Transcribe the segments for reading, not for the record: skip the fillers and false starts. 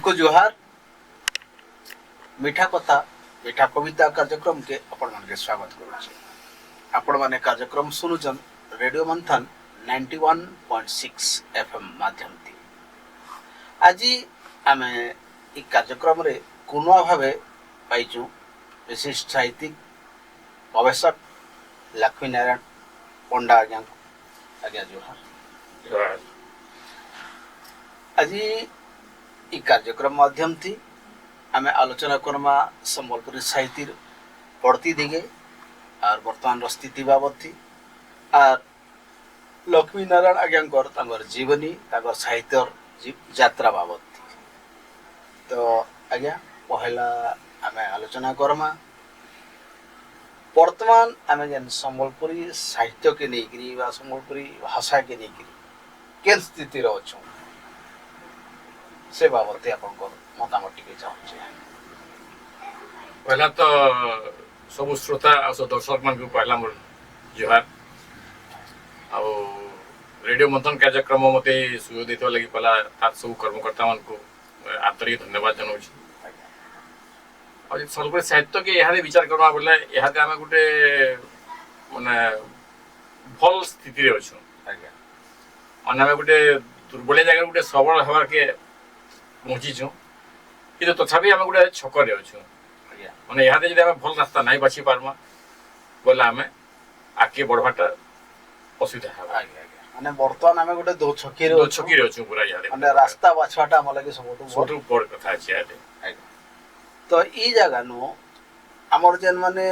को जोहार मीठा कथा मीठा कविता कार्यक्रम के आपण मन के स्वागत करूछे। आपण माने कार्यक्रम सुनुचन रेडियो मंथन 91.6 एफएम माध्यम थी। आज आमे ई कार्यक्रम रे कुनुआ भावे पाइचु विशिष्ट साहित्यिक गवेषक लक्ष्मी नारायण पंडा आज्ञा जोहार। आज ई कार्यक्रम माध्यम थी आमे आलोचना करमा संबलपुरी साहित्य पढ़ती दिगे और वर्तमान स्थिति बाबद थी और लक्ष्मी नारायण आज्ञा जीवनी साहित्य यात्रा बाबद थी। तो आज्ञा पहला आमे आलोचना करमा वर्तमान आमे जन संबलपुरी साहित्य के लेकरी बा संबलपुरी भाषा के लेकरी केन स्थिति रो छ से बाबद आपको मतामत टिके चाहूँ। पहला तो सब श्रोता और दर्शक मान पहला मोर जोहार आ रेडियो मंथन कार्यक्रम मते सुयोग देते लगी पहला तार सब कर्मकर्ता मान को आंतरिक धन्यवाद जनाऊँ। और संबलपुरी साहित्य के यहाँ विचार करवा बोले यहाँ आम गोटे माने भल स्थिति रे अच्छु आम गोटे दुर्बल जगह गोटे सबल हबार के पहुँचीचु कि तथापि आम गोटे छकरे अच्छु मैंने यहाँ जब आम भल रास्ता नहीं बाछी पार्मा बोले आम आगे बढ़वाटा असुविधा है माने वर्तमान आमे गोटे दो छकी रे अच्छु पूरा यहाँ माने रास्ता बाछवाटा हम लगे सबटु बड़ कथा अछि यहाँ। तो ई जगह नु हमर जन माने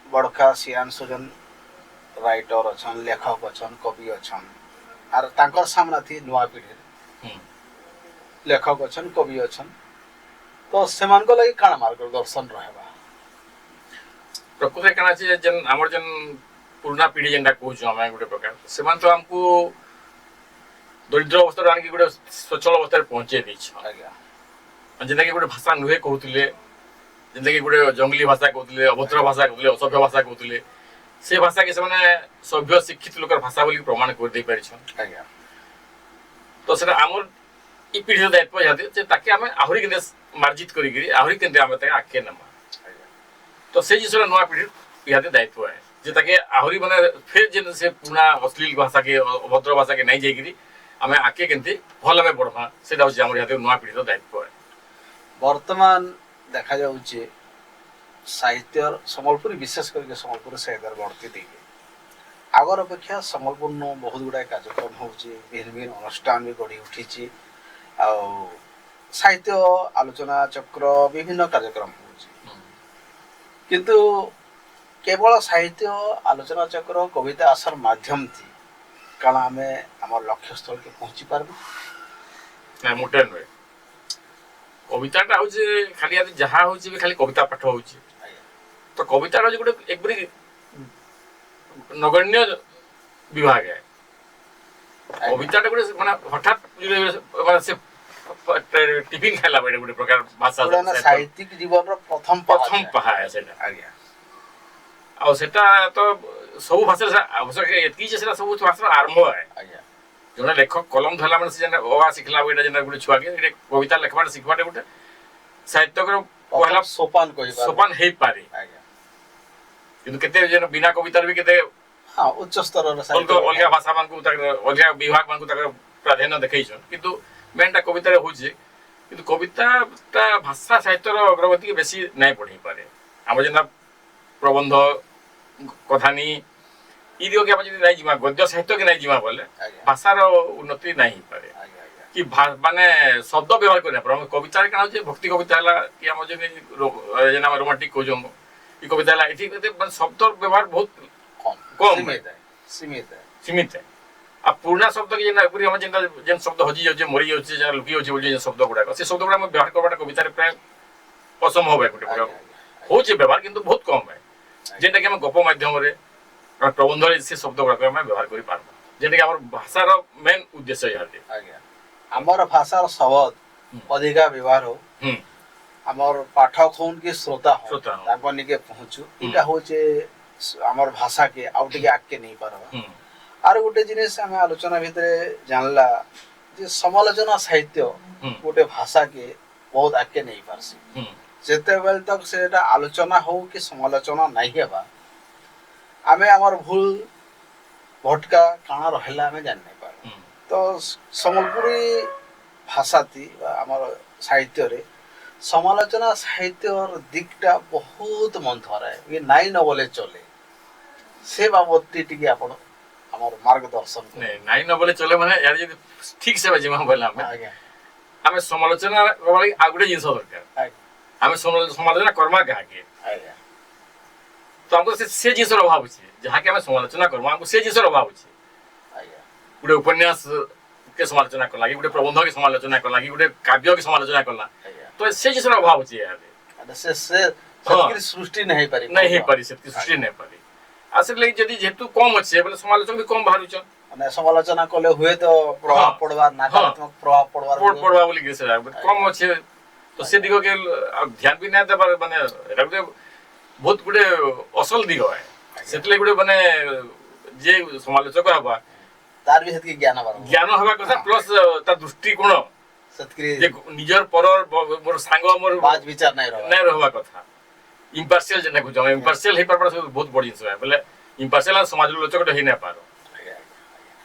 बड़का सियान सुजन राइटर अछन लेखक अछन कवि अछन आर तांकर सामना थी नुआ पीढ़ी लेखक अछन कवि अछन तो सेमान को लगी काना मार्गदर्शन रहेबा प्रकृति काना छै जन हमर जन पुराना पीढ़ी जेंडा कहूँ आम गोटे प्रकार से तो आमको दरिद्र अवस्था आनिक गोटे स्वच्छल अवस्था पहुँचे जेनता कि गोटे भाषा नुहे कहते जेनता कि गोटे जंगली भाषा कहते अभद्र भाषा कहते असभ्य भाषा कहते से भाषा के सभ्य शिक्षित लोकर भाषा बोली प्रमाण कर दे पारिछन। तो सेटा आमर ई पीढ़ी दायित्व यादे जे ताके आमे आहुरी केने मार्जित करी आहुरी केने आमे ताके आके नमा तो से जिसरा नवा पीढ़ी यादे दायित्व है जे ताके आहुरी माने फिर जे से पुना अश्लील भाषा के अभद्र भाषा के नहीं जाईगिरी आमे आके केनते भल आमे बढ़मा सेटा होची आमर यादे नवा पीढ़ी दायित्व है। वर्तमान देखा जाउचे साहित्य संबलपुरी विशेष करके संबलपुर साहित्य बढ़ती दिखे आगर अपेक्षा संबलपुर न बहुत गुड़ा कार्यक्रम होची भिन्न अनुष्ठान भी गढ़ी उठी साहित्य आलोचना चक्र विभिन्न कार्यक्रम होची किंतु केवल साहित्य आलोचना चक्र कविता आसर माध्यम थी कारण आमे हमर लक्ष्य स्थल के पहुंची पारबो ना मोटे नुए कविताटा हूँ खाली आदि जहाँ हूँ खाली कविता पाठ हूँ तो कविता गोटे एक बड़ी नगण्य विभाग है कविताटा गोटे माने हठात माने से टिफिन खाइला बेटे गोटे प्रकार भाषा साहित्यिक जीवन रो प्रथम पहा है सेटा आज्ञा आ सेटा तो सब भाषा आवश्यक एतकी जे सेटा सब भाषा आरंभ है आज्ञा जोना लेखक कलम धरला माने से ओवा सिखला बेटा जेना गोटे छुआ के कविता लेखबाटा सिखबाटा गोटे साहित्य को पहला सोपान हे पारे किंतु केते जेना बिना कवितार भी केते हां उच्च स्तर रो साहित्य अलगा भाषा मान को अलगा विभाग मान को प्राधान्य देखैछन किंतु मेनटा कविता रे होजे किंतु कविताटा भाषा साहित्य रो अग्रगति के बेसी नहीं पढ़ी पारे हम जेना प्रबंध कथानी ई दियो के बजे नहीं जीवा गद्य साहित्य के नहीं जीवा बोले भाषार उन्नति नहीं पारे कि माने शब्द व्यवहार करना पर कविता काना होचे भक्ति कविता हला कि हम जेना रोमांटिक को जो ई कविता हला इठी शब्द व्यवहार बहुत कम है सीमित है आ पुराना शब्द के जेना पूरी हम जेन शब्द हजी जाउचे मरी जाउचे जेना लुकी जाउचे बोल जे शब्द गुडा से शब्द गुडा हम व्यवहार करबाटा कविता रे प्राय असंभव है गोटे प्रकार होचे व्यवहार किंतु बहुत कम है जेटा कि हम गप माध्यम रे प्रबंध से शब्द गुड़ा आम व्यवहार कर पार भाषार मेन उद्देश्य यहाँ आमर भाषार शब्द अधिका व्यवहार हो आमर पाठक होन कि श्रोता हो निके पहुँचू इटा होचे आमर भाषा के आउ टिके आगे नहीं पारबा आर गोटे जिनिस आम आलोचना भितर जानला जे समालोचना साहित्य गोटे भाषा के बहुत आगे नहीं पारसी ହୁଁ ଯେତେବେଳେ ତକ ସେଟା ଆଲୋଚନା ହଉ କି ସମାଲୋଚନା ନାଇଁ ହେବା ଆମେ ଆମର ଭୁଲ ଭଟକା କାଣା ରହିଲା ଆମେ ଜାଣି ନାଇଁ ପାରୁ ହୁଁ ତ ସମ୍ବଲପୁରୀ ଭାଷାଟି ବା ଆମର ସାହିତ୍ୟରେ ସମାଲୋଚନା ସାହିତ୍ୟର ଦିକଟା ବହୁତ ମନ୍ଥର ଏ ନାଇଁ ନ ବୋଲେ ଚଲେ ସେ ବାବଦଟି ଟିକେ ଆପଣ ଆମର ମାର୍ଗଦର୍ଶନ ନାଇଁ ନାଇଁ ନ ବୋଲେ ଚଲେ ମାନେ ୟାର ଯଦି ଠିକ ସେ ଯିମା ବୋଲେ ଆଜ୍ଞା ଆମେ ସମାଲୋଚନା କରିବା ଲାଗି ଆଉ ଗୋଟେ ଜିନିଷ ଦରକାର ଆଜ୍ଞା ଆମେ ସମାଲୋଚନା କର୍ମା କାହାକେ ଆଜ୍ଞା ତ ଆମକୁ ସେ ଜିନିଷର ଅଭାବ ଅଛି ଯାହାକି ଆମେ ସମାଲୋଚନା କର୍ମା ଆମକୁ ସେ ଜିନିଷର ଅଭାବ ଅଛି ଆଜ୍ଞା ଗୋଟେ ଉପନ୍ୟାସ के समालोचना करला कि गोटे प्रबंध के समालोचना करला कि गोटे काव्य के समालोचना करला ଆଜ୍ଞା तो से जिसर अभाव अछि यार से सेतकी सृष्टि नहीं पारी नहीं हे पारी से सृष्टि नहीं पारी आसे लगी जदी जेतु कम अछि बोले समालोचक भी कम बाहरु छ माने समालोचना कले हुए तो प्रभाव पड़वा नकारात्मक प्रभाव पड़वा पड़वा बोली के से कम अछि तो से दिगो के ध्यान भी नहीं देबार माने एटा गुटे बहुत गुटे असल दिगो है सेतले गुटे माने जे समालोचक हबा तार भी सेतकी ज्ञान हवा कथा प्लस ता दृष्टिकोण सेतकी जे निजर परर मोर सांग मोर बात विचार नहीं रहवा कथा इम्पार्शियल जेना कुछ इम्पार्शियल हे पर बहुत बड़ी जिनिस है बोले इम्पार्शियल समाज लोचक हे ना पारो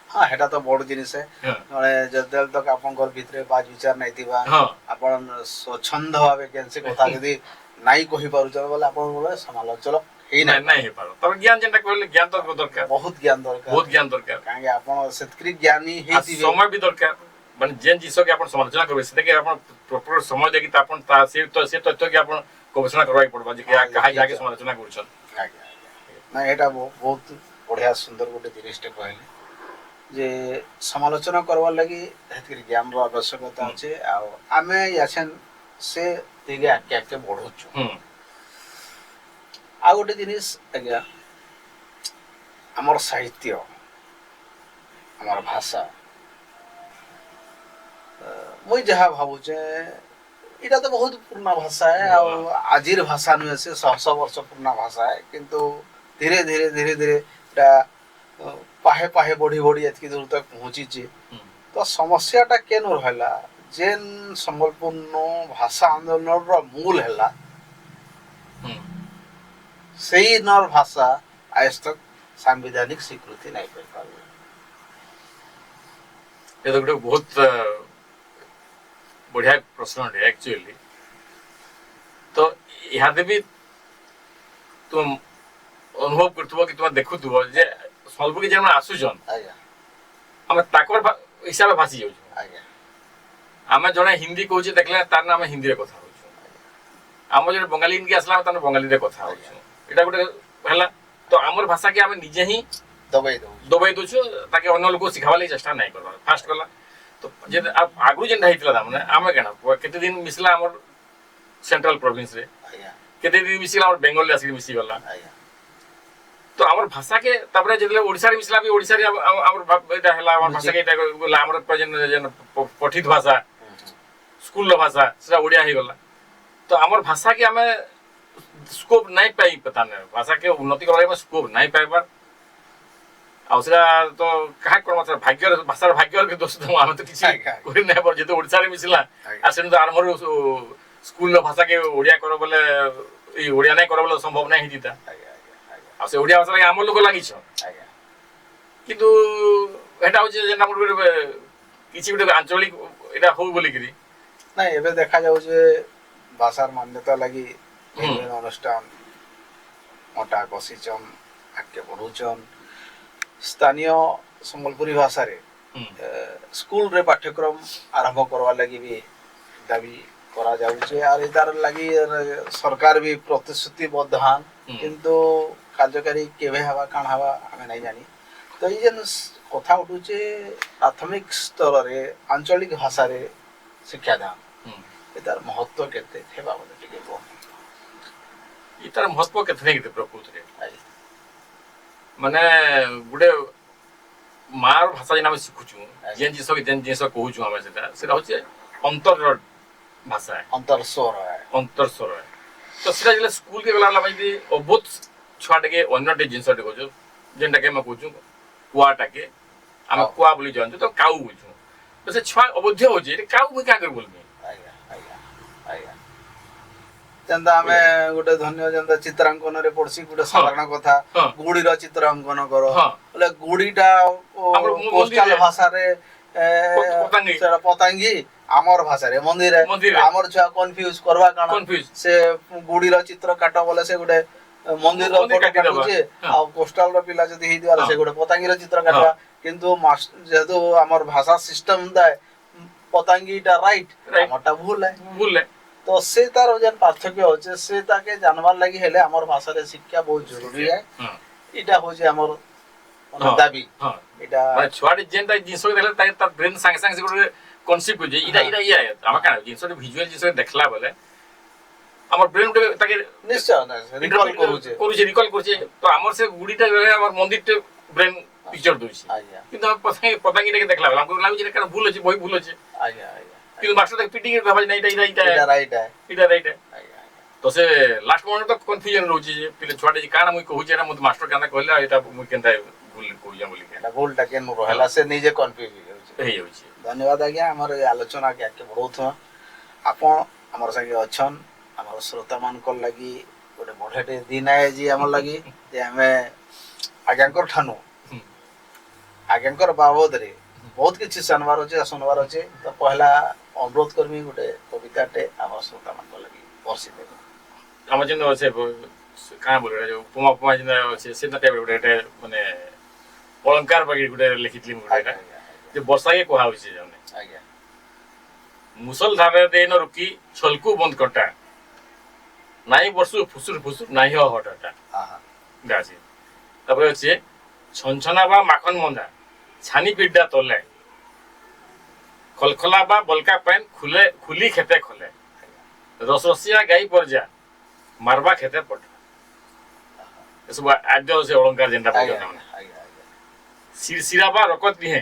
हाँ हेटा तो बड़ जिनिस है माने जदल तक आपनकर भितरे बात विचार नहीं थिबा आपन स्वच्छंद भावे केनसे कथा यदि नाही कहि पारु छ बोले आपन बोले समालोचक हे नहीं हे पारो तब ज्ञान जेना कहले ज्ञान तो दरकार बहुत ज्ञान दरकार काहे आपन सेतकी ज्ञानी हे समय भी दरकार माने जेन जिसो के अपन समालोचना करबे से के अपन प्रॉपर समय देकी त अपन ता से तथ्य के अपन गवेषणा करबाई पड़बा जे कहा जाके समालोचना करछन ना एटा बहुत बढ़िया सुंदर गोटे जिनिसटे कहले जे समालोचना करवार लगी हेतकी ज्ञान रो आवश्यकता अछि आ आमे याछन से दिगे आके आके बढ़ुछु आ गोटे जिनिस आज्ञा हमर साहित्य हमर भाषा मुई जहाँ भावु जे इटा तो बहुत पुराना भाषा है और आजिर भाषा नुहे से 100 वर्ष पुराना भाषा है किंतु धीरे धीरे इटा पाहे पाहे बढ़ी बढ़ी एतकी दूर तक पहुंची तो समस्याटा केन रहला जेन संबलपूर्ण भाषा आंदोलन रो मूल हैला सही नर भाषा आज तक संवैधानिक स्वीकृति नहीं कर पावे ये तो गोटे बहुत बढ़िया प्रश्न है एक्चुअली तो यहाँ भी तुम अनुभव करथुबो कि तुम देखुथुबो जे संबलपुर के जेन आसुजन आज्ञा हम ताकर हिसाब भाषी जाउ आज्ञा आमे जने हिंदी कहूचे देखले तार नाम हिंदी रे कथा होछु आम जने बंगाली इनके असला तार बंगाली रे कथा होछु एटा गोटे हला तो हमर भाषा के हमें निजे ही दबाई दोछु ताकि अन्य लोग सिखावा लागि चेष्टा नहीं करबा फास्ट करला तो जे आगु जेन ढाइतला दामने आमे केना केते दिन मिसला हमर सेंट्रल प्रोविंस रे केते दिन मिसला हमर बंगाल आसी मिसी गला तो हमर भाषा के तबरे जेले ओडिसा रे मिसला भी ओडिसा रे हमर एटा हला हमर भाषा के एटा गला हमर प्रेजेंट पठित भाषा स्कूल भाषा सेटा ओडिया हे गला तो हमर भाषा के हमें स्कोप नहीं पाई पता नहीं भाषा के उन्नति करबा में स्कोप नहीं पाइबा आउसरा तो कहा कोन मतलब भाग्य भाषार भाग्य के दोष तो हम तो किछि कोइ नै पर जेतो ओडिसा रे मिसला आ सेन तो आरमर स्कूल भाषा के ओडिया करो बोले ई ओडिया नै करो बोले संभव नै हिदिता आ से ओडिया भाषा हम लोग लागि छ किंतु एटा हो जे हमर किछि गोटे आंचलिक एटा हो बोली करी नै एबे देखा जाउ जे भाषार मान्यता लागि अनुष्ठान मोटा कसिचन आके बढ़ुचन स्थानीय संबलपुरी भाषा रे स्कूल रे पाठ्यक्रम आरंभ करवा लगी भी दाबी करा जाउचे और इतार लगी सरकार भी प्रतिश्रुतिबद्ध हान किंतु कार्यकारी केबे हवा कान हवा हमें नहीं जानी तो ये जन कथा उठुचे प्राथमिक स्तर रे आंचलिक भाषा रे शिक्षादान इतार महत्व केते हेबा बोले टिके को इतार महत्व केते केते प्रकृत रे माने गुडे मार भाषा जेना हम सिखुछु जेन जिस कहूछु हम सेटा होचे अंतर भाषा है अंतर स्वर है तो सेटा जेले स्कूल के गला भाई बहुत छुआटे के अन्य जिनस कहूछु जेनटा के हम कहूछु कुआटा के हम कुआ बोली जानछु तो काऊ बुझु तो से छुआ अबोध्य हो जे काऊ मुई का कर बोलबे ଯେନ୍ତା ଆମେ ଗୋଟେ ଧନ୍ୟ ଯେନ୍ତା ଚିତ୍ରାଙ୍କନରେ ପଡୁଛି ଗୋଟେ ସାଧାରଣ କଥା ହଁ। ଗୁଡିର ଚିତ୍ରାଙ୍କନ କର ହଁ। ବୋଲେ ଗୁଡିଟା ଆମର କୋଷ୍ଟାଲ ମନ୍ଦିରରେ- ଭାଷାରେ ପତାଙ୍ଗୀ। ସେଟା ପତାଙ୍ଗୀ ଆମର ଭାଷାରେ ମନ୍ଦିରେ ମନ୍ଦିରରେ। ଆମର ଛୁଆ କନଫ୍ୟୁଜ କରବା କାଣା Confuse। ସେ ଗୁଡିର ଚିତ୍ର କାଟ ବୋଲେ ସେ ଗୋଟେ ମନ୍ଦିରର ମନ୍ଦିର ଫଟୋ କାଟିଦବା। କାଟୁଛି ହଁ। ଆଉ କୋଷ୍ଟାଲ ର ପିଲା ଯଦି ହେଇଥିବ ହଁ। ସେ ଗୋଟେ ପତାଙ୍ଗୀର ଚିତ୍ର କାଟବା କିନ୍ତୁ ଯେହେତୁ ଆମର ଭାଷା ସିଷ୍ଟମ ଥାଏ ପତାଙ୍ଗୀଟା ରାଇଟ Right। ଆମରଟା ଭୁଲ ହେ ବୁଲେ ତ ସେ ତାର ଯେନ୍ ପାର୍ଥକ୍ୟ ଅଛି ସେ ତାକେ ଜାନବାର ଲାଗି ହେଲେ ଆମର ଭାଷାରେ ଶିକ୍ଷା ବହୁତ ଜରୁରୀ है ହଁ ଏଇଟା ହଉଛି ଆମର ମାନେ ହଁ। ଦାବି ହଁ ଏଇଟା ମାନେ ଛୁଆଟି ଯେନ୍ଟା ଜିନିଷ ଦେଖଲେ ତାର ବ୍ରେନ ସାଙ୍ଗେ ସାଙ୍ଗେ ଗୋଟେ କନସିପ୍ଟ ହଉଛି ଏଇଟା ହଁ। ଏଇଟା ଇଏ ଆମର କାଣା ଜିନିଷଟେ ଭିଜୁଆଲ ଜିନିଷ ଦେଖଲା ବେଲେ আমার ব্রেন গুলো তাকে ନିଶ୍ଚୟ ରିକଲ୍ କରୁଛେ করুছে রিকল করছে তো আমার সে গুড়িটা আমার মন্দিরটা ব্রেন পিকচার দଉଛି ଆଜ୍ଞା কিন্তু আমি পতাঙ্গিটাকে দেখলাম আমাকে লাগুছে এটা কারণ ভুল আছে বই ভুল আছে ଆଜ୍ଞା ଆଜ୍ଞା কিন্তু মাস্টার তাকে পিটিং ভাবে না এটা এটা ଏଇଟା এটা ରାଇଟ है এটা রাইট ଆଜ୍ଞା ଆଜ୍ଞା তো সে লাস্ট মোমেন্ট তো কনফ্ୟୁଜন রହୁଛି যে পিলে ছুଆଟେ যে କାଣା ମୁଇଁ କହୁଛି ଏଟା ମୋତେ ମାଷ୍ଟର କେନ୍ତା କହିଲା ଏଟା ମୁଇଁ କେନ୍ତା ଭୁଲ କହୁଛି ବୋଲି ଏଇଟା ଭୁଲଟା କେନ୍ ରହିଲା ସେ ନିଜେ କନଫ୍ୟୁଜ ହେଇଯାଉଛି ହେଇଯାଉଛି ଧନ୍ୟବାଦ ଆଜ୍ଞା ଆମର ଏ ଆଲୋଚନାକେ ଆଗକେ ବଢ଼ଉଥିବା ଆପଣ ଆମର ସାଙ୍ଗେ ଅଛନ୍ ଆମର ଶ୍ରୋତାମାନଙ୍କର ଲାଗି ଗୋଟେ ବଢ଼ିଆଟେ ଦିନ ଆଜି ଆମର ଲାଗି ଯେ ଆମେ ଆଜ୍ଞାଙ୍କର ଠାନୁ ଆଜ୍ଞାଙ୍କର ବାବଦରେ ବହୁତ କିଛି ଜାଣିବାର ଅଛି ଆଉ ଶୁଣିବାର ଅଛି ତ ପହଲା ଅନୁରୋଧ କରିବି ଗୋଟେ କବିତାଟେ ଆମର ଶ୍ରୋତାମାନଙ୍କ ଲାଗି ବର୍ଷି ଦେବେ আমার জন্য আছে কাଣା বলে এটা উপমা উপমা যেটা আছে সেটা টাইপের ଗୋଟେ এটা মানে অলঙ্কার বাকি ଗୋଟେ ଲେଖିଥିଲି ମୁଁ ଗୋଟେ ଆଜ୍ଞା এটা ଆଜ୍ଞା ଆଜ୍ଞା ଯେ ବର୍ଷାକେ କୁହା ହଉଛି ଜାନେ ଆଜ୍ଞା ମୁସଲ ଧାରରେ ଦେଇନ ରୁକି ଛଲକୁ ବନ୍ଦ କଟା ନାଇଁ ବର୍ଷୁ ଫୁସୁର ଫୁସୁର ନାଇଁ ହଟାଟା ଆହା ଗାଛି ତାପରେ ଅଛି ଛନଛନା ବା ମାখন ମନ୍ଦା ଛାনি ପିড্ডা ତলে খলখলা বা বলকা পেন খুলে খুলি খেতে খলে রসরসিয়া গাই পরজা মারবা খেতে পট এসব আদ্য আছে অলঙ্কার যেটা ଆଜ୍ଞା বলছো না ଆଜ୍ଞା ଆଜ୍ଞା সিরসিরা বা রকত নিহে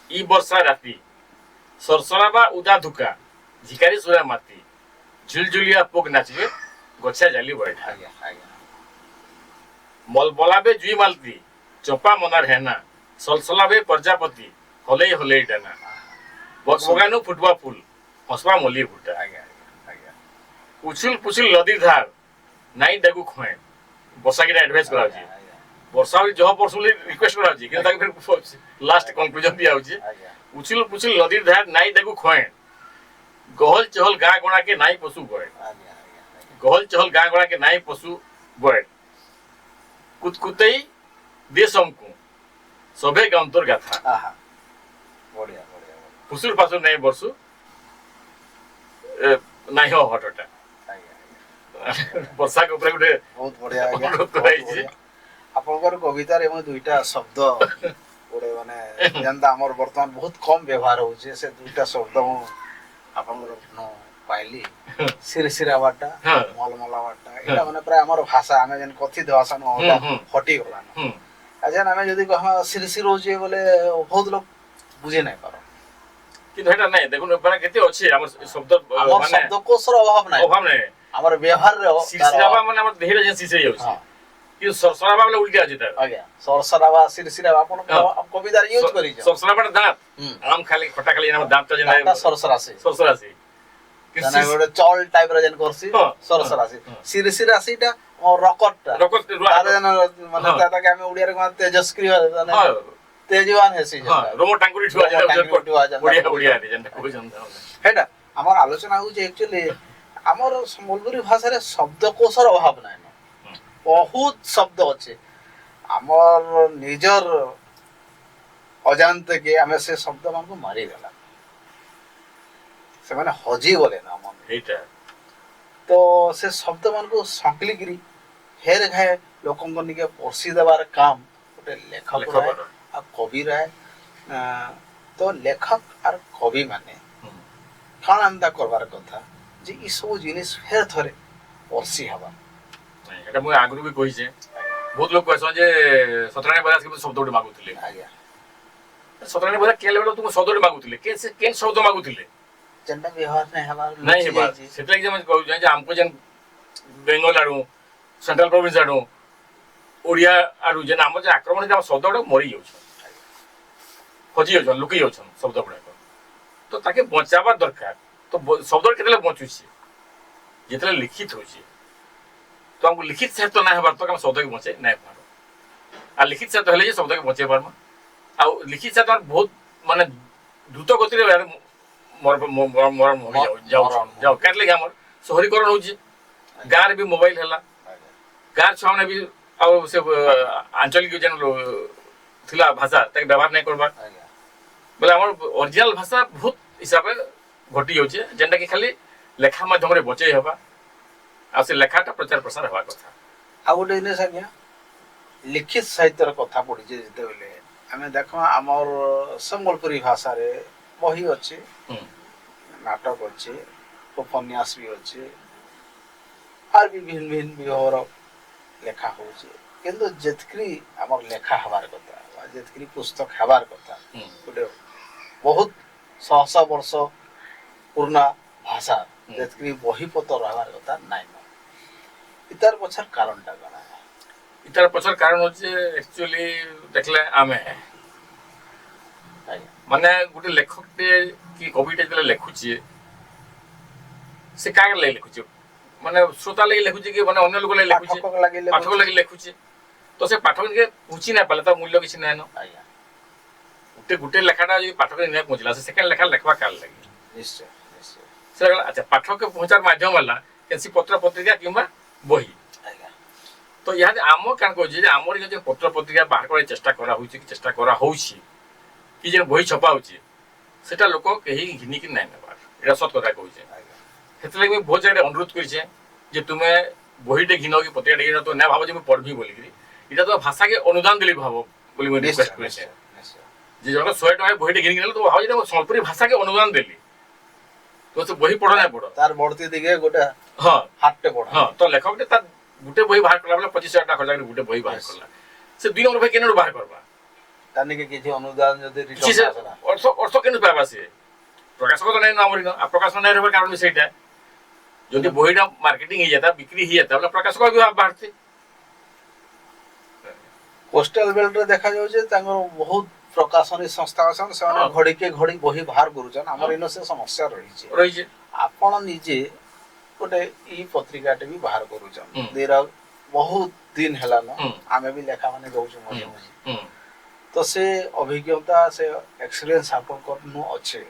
ই বর্ষা রাতি সরসরা বা উদা ধুকা ঝিকারি সুরা মাতি ঝুলঝুলিয়া পোক নাচবে গছা জালি বৈঠা ଆଜ୍ଞା ଆଜ୍ଞା মলবলাবে জুই মালতি চপা মনার হেনা সলসলাবে প্রজাপতি হলেই হলেই ডানা বগবগানু ফুটবা ফুল হসবা মলি ফুটা ଆଜ୍ଞା ଆଜ୍ଞା উছুল পুছুল নদীর ধার নাই ডাকু খোয়ে বর্ষাকে অ্যাডভাইস করা হচ্ছে ଆଜ୍ଞା ବର୍ଷା ହଉଛି ଜହ ବର୍ଷ ବୋଲି ରିକ୍ୱେଷ୍ଟ କରାଯାଉଛି କିନ୍ତୁ ତାକୁ ଲାଷ୍ଟ କନକ୍ଲୁଜନ ଦିଆଯାଉଛି ଆଜ୍ଞା ଉଛୁଲ ପୁଛୁଲ ନଦୀର ଧାର ନାଇଁ ତାକୁ ଖୋଏ ଗହଲ ଚହଲ ଗାଁ ଗଣାକେ ନାଇଁ ପଶୁ ବଏ ଆଜ୍ଞା ଆଜ୍ଞା ଗହଲ ଚହଲ ଗାଁ ଗଣାକେ ନାଇଁ ପଶୁ ବଏ କୁତକୁତେଇ ଦେଶମକୁ ସବେ ଗାନ୍ତର ଗାଥା ଆହା ବଢିଆ ବଢିଆ ବଢିଆ ଫୁସୁର ଫାସୁର ନାଇଁ ବର୍ଷୁ ନାଇଁ ହଟଟା ଆଜ୍ଞା ଆଜ୍ଞା ବର୍ଷାକ ଉପରେ ଗୋଟେ ବହୁତ ବଢିଆ ଆଜ୍ଞା ଅନୁରୋଧ ବହୁତ କରାଯାଇଛି ବଢିଆ ଆପଣଙ୍କର କବିତାରେ ମୁଁ ଦୁଇଟା ଶବ୍ଦ ଗୋଟେ ମାନେ ଯେନ୍ତା ଆମର ବର୍ତ୍ତମାନ ବହୁତ କମ ବ୍ୟବହାର ହଉଛି ସେ ଦୁଇଟା ଶବ୍ଦ ମୁଁ ଆପଣଙ୍କର ପାଇଲି ସିରସିରାବାଟା ହଁ। ମଲମଲାବାଟା ଏଇଟା ମାନେ ପ୍ରାୟ ଆମର ଭାଷା ଆମେ ଯେନ୍ କଥିତ ଭାଷା ନୁହଁ ହୁଁ, ହୁଁ। ହଟିଗଲା ହୁଁ ଆଚ୍ଛା ଆମେ ଯଦି କହ ସିରସିର ହଉଛି ବୋଲେ ବହୁତ ଲୋକ ବୁଝି ନାଇଁ ପାର କିନ୍ତୁ ହେଟା ନାଇଁ ଦେଖୁନ ମାନେ କେତେ ଅଛି ଆମର ଶବ୍ଦ ଆମର ମାନେ ଶବ୍ଦକୋଷର ଅଭାବ ନାହିଁ ଅଭାବ ନାହିଁ ଆମର ବ୍ୟବହାରରେ ସିରସିରାବା ମାନେ ଆମର ଦେହରେ ଯେନ୍ ସିସେଇ ଯାଉଛି ହଁ। କିନ୍ତୁ ସରସରାବା ବୋଲେ ଉଲ୍ଟା ଅଛି ତାର ଆଜ୍ଞା ସରସରାବା ସିରସିରାବା ଆପଣ ହଁ। କବିତାରେ ୟୁଜ କରିଛ ସରସରାବାଟା ଦାঁত ହୁଁ ଆম ଖାଲି ଖଟା ଖାଲି ଆମର ଦାঁତଟା ଯେନ୍ ଦାঁତଟା ସରସରାସି ସରସରାସି ମାନେ ଗୋଟେ ଚল ଟାଇପ ର ଯେନ୍ କରସି ହଁ, ସରସରାସି ହଁ। ସିରସିରାସିଟା ରକଟଟା ରକତ ତାର ଯେନ୍ ମାନେ ହଁ। ତାକେ ଆମେ ଓଡିଆରେ କଣ ତେଜସ୍କ୍ରିୟ ମାନେ ହଁ ତେଜବାନ ହେସି ହଁ ରୋମ ଟାଙ୍ଗୁରି ଠୁଆ ରୋମ ଟାଙ୍ଗୁରି ଠୁଆ ଯେନ୍ତା ଓଡ଼ିଆ କହୁଛନ୍। ଓଡ଼ିଆ ଯେନ୍ଟା କହୁଛନ୍ତି ହେଟା ଆମର ଆଲୋଚନା ହଉଛି ଆକ୍ଚୁଆଲି ଆମର ସମ୍ବଲପୁରୀ ଭାଷାରେ ଶବ୍ଦକୋଷର ଅଭାବ ନାହିଁ ବହୁତ ଶବ୍ଦ ଅଛି ଆମର ନିଜର ଅଜାନ୍ତେ କି ଆମେ ସେ ଶବ୍ଦ ମାନଙ୍କୁ ମାରିଦେଲା ସେମାନେ ହଜି ଗଲେ ନା ମନ এইটা ତ ସେ ଶବ୍ଦ ମାନଙ୍କୁ ସଙ୍କିଲିକିରି ଫେର ଘାଏ ଲୋକଙ୍କ ନିକେ ପୋଷି ଦେବାର କାମ ଗୋଟେ ଲେଖକ ରାଏ ଲେଖକର ଆଉ କବି ରାଏ ତ ଲେଖକ আর କବି ମାନେ କାଣା ଏନ୍ତା କରବାର କଥା ଯେ ଇ ସବୁ ଜିନିଷ ଫେର ଥରେ ପୋଷି ହେବା এটা ମୁଁ ଆଗରୁ ବି କହିଛେ ବହୁତ ଲୋକ କହୁଛନ୍ ଯେ ସତରାଣୀ ବଜାଜ କିନ୍ତୁ ଶବ୍ଦ ଗୋଟେ ମାଗୁଥିଲେ ଆଜ୍ଞା ସତରାଣୀ ବଜାଜ କେନ୍ ବେଳେ ତୁମ ଶବ୍ଦଟେ ମାଗୁଥିଲେ କେନ୍ ଶବ୍ଦ ମାଗୁଥିଲେ ଯେନ୍ଟା ବ୍ୟବହାର ନାଇଁ ହେବାର ନାଇଁ ଲୁଚି ହେବା ଯାଇଛି ସେଥିଲାଗି ଯେ କହୁଛେ ଯେ ଆମକୁ ଯେନ୍ ବେଙ୍ଗଲ ଆଡୁ ସେଣ୍ଟ୍ରାଲ ପ୍ରୋଭିନ୍ସ ଆଡୁ ଓଡ଼ିଆ ଆଡୁ ଯେନ୍ ଆମର ଯେ ଆକ୍ରମଣ ଆମ ଶବ୍ଦ ଗୁଡାକ ମରି ଯାଉଛନ୍ ହଜି ଯାଉଛନ୍ ଲୁକେଇ ଯାଉଛନ୍ ଶବ୍ଦ ଗୁଡାକ ତ ତାକେ ବଞ୍ଚାବାର ଦରକାର ତ ଶବ୍ଦ କେତେବେଳେ ବଞ୍ଚୁଛି जितने लिखित होची तो हमको लिखित साहित्य ना हबार तो हम शब्द के बचे नहीं पारो आ लिखित साहित्य हेले जे शब्द के बचे पारमा आ लिखित साहित्य बहुत माने द्रुत गति रे मोर मोर मोर जाऊ जाऊ काट ले हमर शहरीकरण होची गार भी मोबाइल हला गार छावने भी आ से आंचलिक जन थिला भाषा तक व्यवहार नहीं करबा बोले हमर ओरिजिनल भाषा बहुत हिसाब घटी होचे जेंटा कि खाली लेखा माध्यम रे बचे हबा आ से लेखाटा प्रचार प्रसार हवा कथा आ गोटे जिनिस आज्ञा लिखित साहित्यर कथा पढ़ी जेते बेले आमे देखो हमर संबलपुरी भाषा रे बही अछि नाटक अछि उपन्यास भी अछि आर भी भिन्न भिन्न विहर लेखा होचे किंतु जेतकरी हमर लेखा हबार कथा जेतकरी पुस्तक हबार कथा गोटे बहुत शह शह वर्ष पुराना भाषा जेतकरी बही पत्र रहबार कथा नाइ इतार पछर कारणटा कना इतार पछर कारण होचे एक्चुअली देखले आमे माने गुटे लेखक टे कि कविता जले लेखुची से काग ले लेखुची माने श्रोता लगे लेखुची कि माने अन्य लोग ले लेखुची पाठक लगे लेखुची तो से पाठक के पूछी ना पले तो मूल्य किछ नै न आया गुटे गुटे लेखाटा जे पाठक ने पहुंचला से सेकंड लेखा लेखवा काल लगी निश्चय निश्चय से अच्छा पाठक के पहुंचार माध्यम वाला कैसी पत्र पत्रिका किंबा बही आया तो यहाँ आम क्या कह आमर जो पत्र पत्रिका बाहर कर चेष्टा करा होची चेष्टा करा होची कि जे बही छपा होची सेटा लोक कहीं घिनी कि नाइ नेबार एटा सत कथा कहूचे हेतले मैं बहुत जगह अनुरोध करिछे जे तुमे बहीटे घिनो कि पत्रिका घिनो तो ना भाबो जे मैं पढ़बी बोली इटा तो भाषा के अनुदान देली भाबो बोली मैं रिक्वेस्ट करिछे जे जन 100 टका बहीटे घिन गेल तो भाबो जे संबलपुरी भाषा के अनुदान देली तो से बही पढ़ो ना पढ़ो तार बढ़ती दिगे गोटे हां हाटटे पढ़ो हां तो लेखक तार गुटे बही बाहर करला बेला 25,000 टका खर्च गुटे बही बाहर करला से 2 नंबर बही केने बाहर करबा तानी के किछि अनुदान जदि किछि से रिटर्न आसला अर्थ अर्थ केने पाबा से प्रकाशक तो नै न हमर न प्रकाशक नै रहबे कारण सेटा যদি বইটা মার্কেটিং হয়ে যেতা বিক্রি হয়ে যেতা তাহলে প্রকাশক भी বাড়তে पोस्टल बेल्ट रे देखा जाउ जे तांगर बहुत प्रकाशनी संस्था असन से घड़ी के घड़ी बही बाहर करूछन हमर इनो से समस्या रही छे आपण निजे गोटे ई पत्रिकाटे भी बाहर करूछन देरा बहुत दिन हला न आमे भी लेखा माने दउछु मजे मजे तो से अभिज्ञता से एक्सपीरियंस आपन करनु अच्छे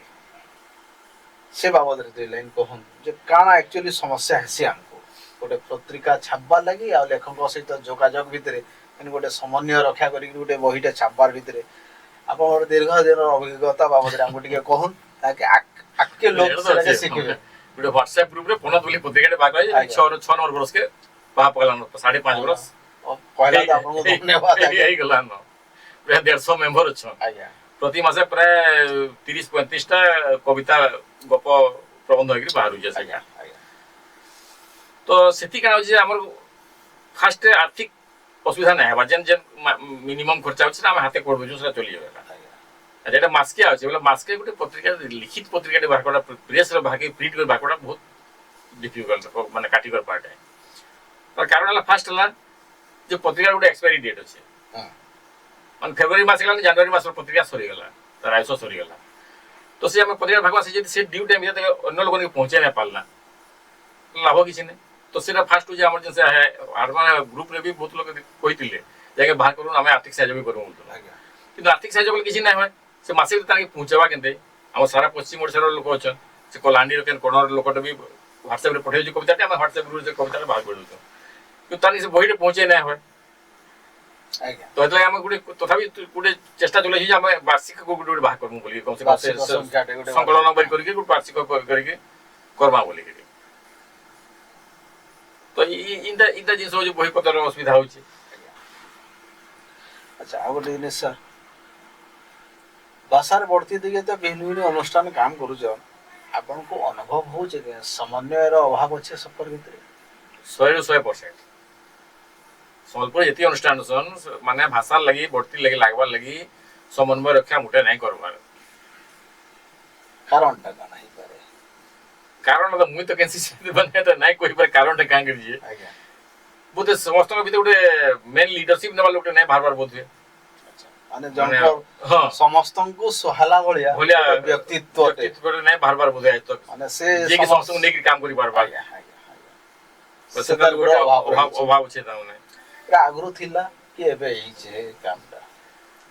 से बाबद रे दुई लाइन कहन जे काना एक्चुअली समस्या हेसी हमको गोटे पत्रिका छापबा लागि आ लेखक सहित जोगाजोग भितरे एन गोटे समन्वय रक्षा करी गोटे बहीटा छापबार भितरे आपन दीर्घ दिन अभिज्ञता बाबद रे हमको टिके कहन ताकि आके लोग से सिखबे गोटे व्हाट्सएप ग्रुप रे पना तुली पत्रिका रे बागै 6 नंबर बरस के पहा पगला 5.5 बरस पहला तो आपन को धन्यवाद यही गला न प्राय 150 मेंबर छ आज्ञा प्रति मासे प्राय 30-35 टा कविता गप प्रबंध होगी बाहर हो जाए आज्ञा तो सेति काना जे हमर फास्ट आर्थिक असुविधा नै हबा जेन जेन मिनिमम खर्चा होछ हम हाथे कोड बुझु से चली जाबे जेटा मास्के आछे बोले मास्के गुटे पत्रिका लिखित पत्रिका रे बाहर करा प्रेस रे बाहर के प्रिंट कर बाहर करा बहुत डिफिकल्ट माने काटी कर पार्ट है तो कारण हला फास्ट हला जे पत्रिका गुटे एक्सपायरी डेट अछि मन फेब्रुआरी मास गला जनवरी मास पत्रिका सरी गला तार आयुष सरी गला तो से हम पत्रिका भागवा से ड्यू टाइम ये अन्य लोगन के पहुंचे ना पालना लाभ किछि नै तो सेटा फास्ट हो जे हमर जैसे है आरमा ग्रुप रे भी बहुत लोग कहितिले जाके बाहर करू हमें आर्थिक सहयोग भी करू किंतु आर्थिक सहयोग किछि नै होय से मासे ताके पहुंचेबा केनते हम सारा पश्चिम ओडिसा लोक अछन से कोलांडी रो केन कोनर लोकट भी व्हाट्सएप रे पठे जे कविता हम व्हाट्सएप ग्रुप से कविता बाहर कर दतो कि तानी से बहिरे पहुंचे नै होय आज्ञा तो एतले हम गुटे तथापि गुटे चेष्टा चलै छी जे हम वार्षिक गुटे बाहर करमु बोली कम से कम से संकलन बरी करके गुटे वार्षिक करके करबा बोली तो इंदा जिस हो जे बही पत्र असुविधा होची अच्छा आ गोटे जिनिस सर भाषार बढ़ती दिखे तो भिन्न भिन्न अनुष्ठान काम करूछन आपन को अनुभव हो जे समन्वय रो अभाव अछि सफर भितरे 100% संबलपुर यति अनुष्ठान सन माने भाषा लगी बढ़ती लगी लागबार लगी समन्वय रक्षा मुटे नहीं करबार कारण टा नहीं पारे कारण तो मुई तो कैंसी बने तो नहीं कोई पर कारण कां करिए आज्ञा बुते समस्त भीतर गुटे मेन लीडरशिप नेबा लोक नहीं बार बार बोलथे अच्छा माने जनकर हां समस्तन को सोहला बलिया व्यक्तित्व नहीं बार बार बोले आज तक माने से जे के समस्त ने काम करी बार बार ସେଟାର ଗୋଟେ ଅଭାବ ଅଛି ତାମାନେ ଏଟା ଆଗରୁ ଥିଲା କି ଏବେ ହେଇଛି ଏ କାମଟା?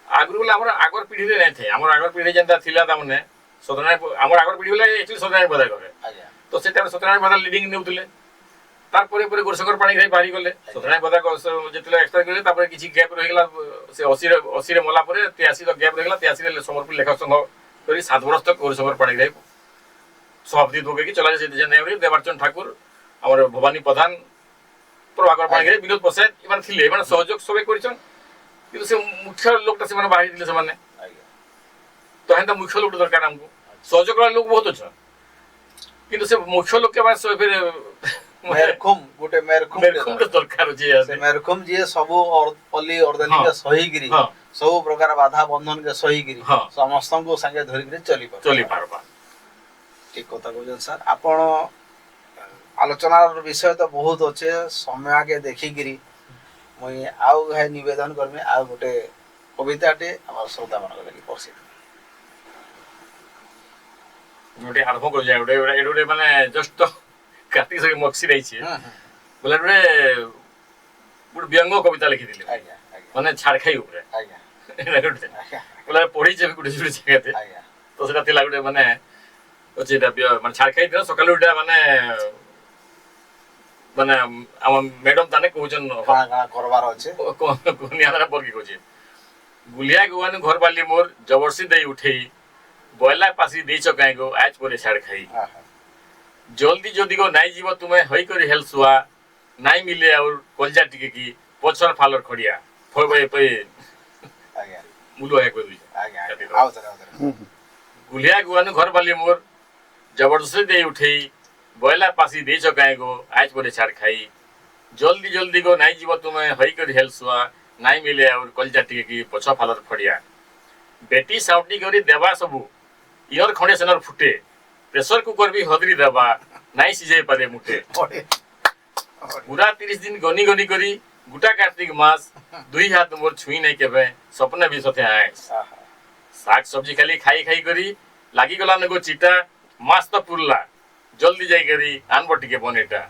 ଆଗରୁ ବୋଲେ ଆମର আগর ପିଢ଼ିରେ ନାଇଁ ଥାଏ ଆମର আগর ପିଢ଼ି ଯେନ୍ତା ଥିଲା ତାମାନେ ସତ୍ୟନାରାୟଣ ଆମର আগর ପିଢ଼ି ବୋଲେ ଏକ୍ଚୁଆଲି ସତ୍ୟନାରାୟଣ ପଦା କରେ ଆଜ୍ଞା ତ ସେଟା ସତ୍ୟନାରାୟଣ ପଦା লিডিং ନେଉଥିଲେ ତାପରେ ପରେ ଗୁରୁଶଙ୍କର ପାଣିଗ୍ରାହୀ ବାହାରି ଗଲେ ସତ୍ୟନାରାୟଣ ପଦା ଯେତେବେଳେ ଏକ୍ସପାୟାର କଲେ ତାପରେ କିଛି ଗ୍ୟାପ୍ ରହିଗଲା ସେ 80ରେ ମଲା ପରେ 83 ଗ୍ୟାପ୍ ରହିଗଲା 83ରେ ସମ୍ବଲପୁର ଲେଖକ ସଂଘ କରି 7 ବର୍ଷ ତକ ଗୁରୁଶଙ୍କର ପାଣିଗ୍ରାହୀ ସଭାପତିତ୍ୱ କରିକି ଚଲାଇଲେ ସେ ଦେବାର୍ଚନ ଠାକୁର ଆମର ଭବାନୀ ପ୍ରଧାନ ପ୍ରଭାକର ପାଣିଗ୍ରାହୀ ବିନୋଦ ପଟ୍ଟନାୟକ ଏମାନେ ଥିଲେ ଏମାନେ ସହଯୋଗ ସବେ କରିଛନ୍ କିନ୍ତୁ ସେ ମୁଖ୍ୟ ଲୋକଟା ସେମାନେ ବାହାରି ଥିଲେ ସେମାନେ ଆଜ୍ଞା ତ ହେନ୍ତା ମୁଖ୍ୟ ଲୋକ ଦରକାର ଆମକୁ ସହଯୋଗ କରା ଲୋକ ବହୁତ ଅଛନ୍ କିନ୍ତୁ ସେ ମୁଖ୍ୟ ଲୋକ ମେରଖୁମ ଗୋଟେ ମେରଖୁମ ଦରକାର ଅଛି ସେ ମେରଖୁମ ଯିଏ ସବୁ ଅଲି ଅର୍ଦ୍ଦନୀକେ ସହିକିରି ସବୁ ପ୍ରକାର ବାଧା ବନ୍ଧନକେ ସହିକିରି ସମସ୍ତଙ୍କୁ ସାଙ୍ଗେ ଧରିକିରି ଚଲି ପାରବା ଠିକ କଥା କହୁଛନ୍ତି ସାର୍ ଆପଣ ଆଲୋଚନାର ବିଷୟ ତ ବହୁତ ଅଛେ ସମୟ ଆগে ଦେଖିକିରି ମୁଇଁ ଆଉ ନିବେଦନ କରିମି ଆଉ ଗୋଟେ କବିତାଟେ ଆମର ଶ୍ରୋତା ମାନଙ୍କ ଲାଗି ପଢସି ଗୋଟେ ଆରମ୍ଭ କରୁଛେ ଗୋଟେ ମାନେ ଜଷ୍ଟ କାର୍ତ୍ତିକ ସଙ୍ଗେ ମକ୍ସି ରହିଛି ବୋଲେ ଗୋଟେ ବ୍ୟଙ୍ଗ କବିତା ଲେଖିଥିଲି ଆଜ୍ଞା ଆଜ୍ଞା ମାନେ ଛାଡ଼ଖାଇ ଉପରେ ଆଜ୍ଞା ବୋଲେ ପଢିଛେ ଗୋଟେ ଜାଗାରେ ଆଜ୍ଞା ତ ସେଟା ଥିଲା ଗୋଟେ ମାନେ ଅଛି ଏଟା ମାନେ ଛାଡ଼ଖାଇ ଥିଲା ସକାଳୁ ଏଟା ମାନେ ମାନେ ଆମ ମ୍ୟାଡମ ତାନେ କହୁଛନ୍ କାଣା କରବାର ଅଛି ନିଆରା ବର୍ଗି କହୁଛେ ଗୁଲିଆ ଗୁଆନୁ ଘର ବାଲି ମୋର ଜବରଦସ୍ତି ଦେଇ ଉଠେଇ বয়লা পাশি দিয়েছ কাই গো আজ পরে ছাড় খাই জলদি যদি গো নাই জীব তুমি হই করে হেল শুয়া নাই মিলে আর কলজা টিকে কি পছর ফালর খড়িয়া ফই পই আজ্ঞা মুলো এক কই আজ্ঞা আউতরে গুলিয়া গুয়ানু ঘর বালি মোর জবরদস্তি দেই উঠেই বয়লা পাশি দিয়েছ কাই গো আজ পরে ছাড় খাই জলদি জলদি গো নাই জীব তুমি হই করে হেল শুয়া নাই মিলে আর কলজা টিকে কি পছ ফালর খড়িয়া বেটি সাউটি করে দেবা সবু ইয়র খড়ে সেনর ফুটে প্রেসর কুকর বি হদরি দেবা নাই সিজাই পারে মুটে পুরা 30 দিন গনি গনি করি গোটা কার্তিক মাস দুই হাত মোর ছুঁই নাই কেবে স্বপ্নে বি সতে আইস শাক সবজি খালি খাই খাই করি লাগি গলা নগো চিটা মাস তো পুরলা জলদি যাই করি আনবো টিকে বনেটা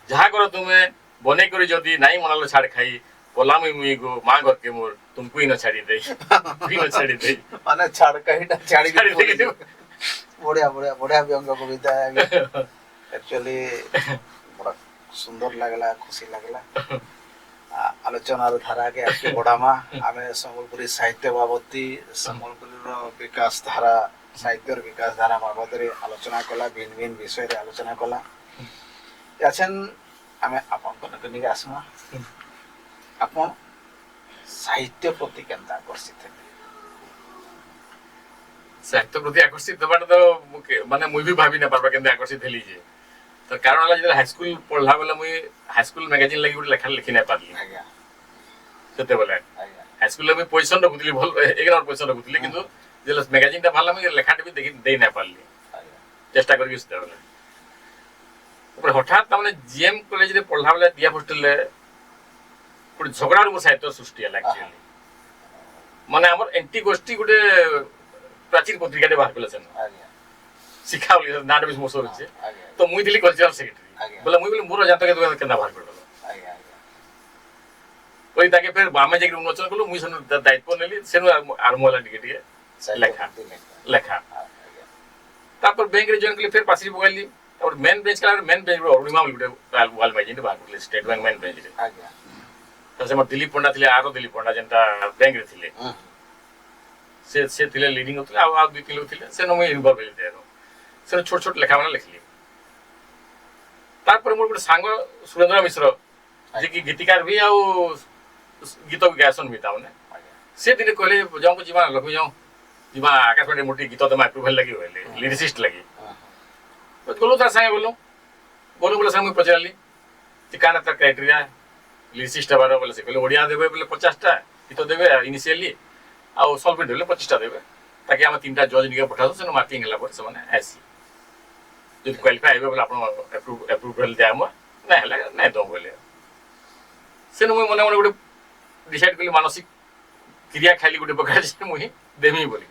যাহা করো তুমি বনে করি যদি নাই মনালো ছাড় খাই পলামি মুই গো মা ঘর কে মোর तुमको ही न छाड़ी दे মানে ছাড় কাহিটা ছাড়ি দে বড়িয়া বড়িয়া বড়িয়া ব্যঙ্গ কবিতা एक्चुअली बड़ा सुंदर लगला खुशी लगला आलोचनार धारा के आगे बढ़ामा आमे संबलपुरी साहित्य बाबती संबलपुरी विकास धारा साहित्यर विकास धारा बाबत आलोचना कला भिन्न भिन्न विषय रे आलोचना कला याछन आमे आपन कने आसमा आपन साहित्य प्रति केनता आकर्षित है साहित्य प्रति आकर्षित हबार तो माने मुई भी भाबी ना पारबा केनता आकर्षित हेली जे तो कारण होला जे हाई स्कूल पढ़ला बेला मुई हाई स्कूल मैगजीन लागि गुटे लेखा लिखि नै पारली आज्ञा सेते बेला आज्ञा हाई स्कूल में पोजीशन रखुतली भल एक नंबर पोजीशन रखुतली किंतु जे मैगजीन ता भाला मुई लेखाटे भी देखि देई नै पारली आज्ञा चेष्टा करके सेते बेला ऊपर हठात तमने जीएम कॉलेज रे पढ़ला बेला दिया हॉस्टल ले गुटे झगड़ार मो साहित्य सृष्टि है एक्चुअली माने हमर एंटी गोष्ठी गुटे प्राचीन पत्रिका दे बाहर कलेसन आज्ञा सिखावली नाट बिस मोसो होचे आज्ञा तो मुई दिली कल्चरल सेक्रेटरी बोला मुई बोले मोर जानता के तो केना बाहर करलो आज्ञा ओई ताके फिर बामे जे उन्मोचन करलो मुई सन दायित्व नेली सेनु आरमोला टिके लेखा तापर बैंक रे जॉइन करली फिर पासरी बगाली और मेन बेंच कला मेन बेंच अरुणिमा बोली गुटे वाल मैजिन बाहर करली स्टेट बैंक मेन बेंच रे आज्ञा तो से दिलीप पंडा थिले आरो दिलीप पंडा जेंटा बैंक रे थिले से थिले लीडिंग होतले आ 2-3 लोग थिले से न मुई इन्वॉल्व भेल देरो से छोट छोट लेखा माने लिखली तापर मोर गुटे सांग सुरेंद्र मिश्र जे कि गीतिकार भी आ गीत गायसन भी ताउने से दिन कहले जाऊ को जीवा लखु जाऊ जीवा आकाशवाणी मोटी गीत दमा अप्रूवल लगी होले लिरिसिस्ट लगी तो बोलो तार संगे बोलो संग मुई पचराली जे काना तार क्राइटेरिया लिरिसिस्ट बार बोले से कहले ओडिया देबे बोले 50 टा गीत देबे इनिशियली आ सॉल्व देबे 25 टा देबे ताकि हम तीनटा जज निके पठासो से मार्किंग हला पर समान आसी जो क्वालिफाई हेबे बोले आपण अप्रूवल दे हम नै हला नै दो बोले से मुई मने मने गुटे डिसाइड करली मानसिक क्रिया खाली गुटे प्रकार जे मुई देमी बोली